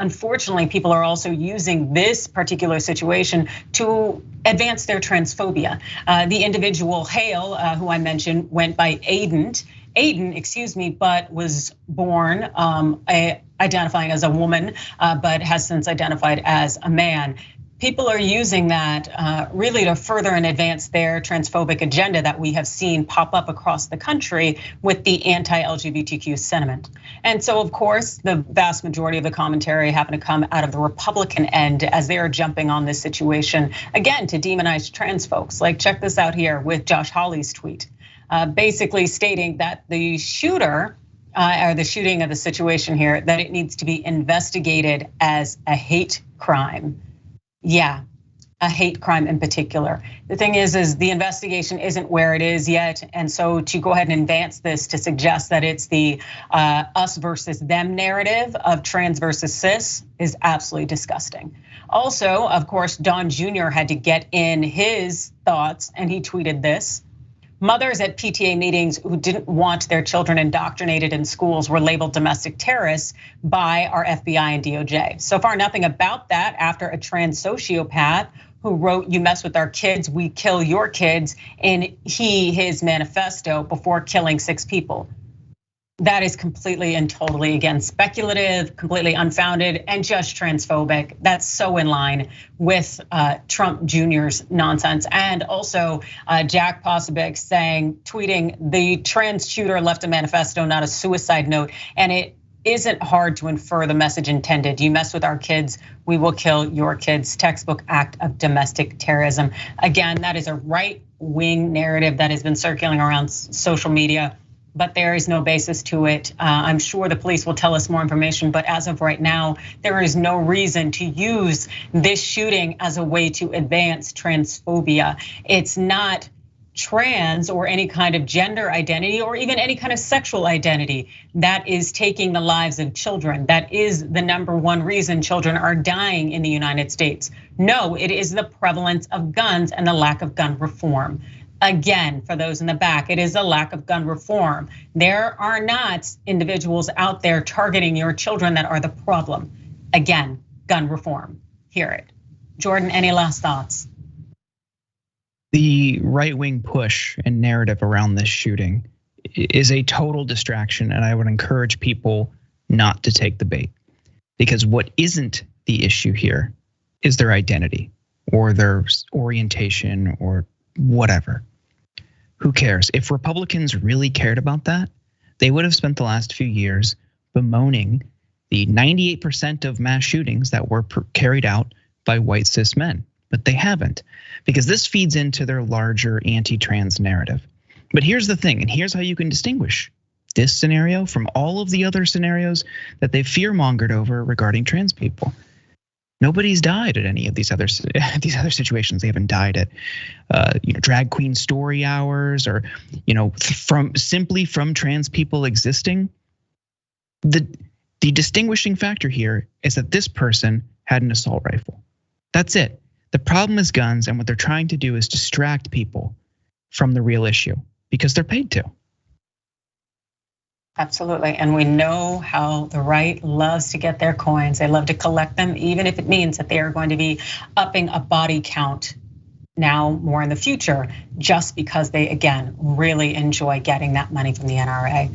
unfortunately, people are also using this particular situation to advance their transphobia. The individual Hale, who I mentioned, went by Aiden, but was born identifying as a woman, but has since identified as a man. People are using that really to further and advance their transphobic agenda that we have seen pop up across the country with the anti-LGBTQ sentiment. And so, of course, the vast majority of the commentary happened to come out of the Republican end as they are jumping on this situation, again, to demonize trans folks. Like, check this out here with Josh Hawley's tweet, basically stating that the shooter, or the shooting of the situation here, that it needs to be investigated as a hate crime. Yeah, a hate crime in particular. The thing is the investigation isn't where it is yet. And so to go ahead and advance this to suggest that it's the us versus them narrative of trans versus cis is absolutely disgusting. Also, of course, Don Jr. had to get in his thoughts and he tweeted this. Mothers at PTA meetings who didn't want their children indoctrinated in schools were labeled domestic terrorists by our FBI and DOJ. So far, nothing about that after a trans sociopath who wrote, "You mess with our kids, we kill your kids," in his manifesto before killing 6 people. That is completely and totally, again, speculative, completely unfounded, and just transphobic. That's so in line with Trump Jr.'s nonsense. And also Jack Posobiec tweeting, the trans shooter left a manifesto, not a suicide note. And it isn't hard to infer the message intended. You mess with our kids, we will kill your kids. Textbook act of domestic terrorism. Again, that is a right-wing narrative that has been circulating around social media, but there is no basis to it. I'm sure the police will tell us more information, but as of right now, there is no reason to use this shooting as a way to advance transphobia. It's not trans or any kind of gender identity or even any kind of sexual identity that is taking the lives of children. That is the #1 reason children are dying in the United States. No, it is the prevalence of guns and the lack of gun reform. Again, for those in the back, it is a lack of gun reform. There are not individuals out there targeting your children that are the problem. Again, gun reform. Hear it. Jordan, any last thoughts? The right-wing push and narrative around this shooting is a total distraction, and I would encourage people not to take the bait. Because what isn't the issue here is their identity or their orientation or whatever. Who cares? If Republicans really cared about that, they would have spent the last few years bemoaning the 98% of mass shootings that were carried out by white cis men. But they haven't, because this feeds into their larger anti-trans narrative. But here's the thing, and here's how you can distinguish this scenario from all of the other scenarios that they've fear-mongered over regarding trans people. Nobody's died at any of these other situations. They haven't died at drag queen story hours or from trans people existing. The distinguishing factor here is that this person had an assault rifle. That's it. The problem is guns, and what they're trying to do is distract people from the real issue because they're paid to. Absolutely, and we know how the right loves to get their coins. They love to collect them, even if it means that they are going to be upping a body count now more in the future, just because they, again, really enjoy getting that money from the NRA.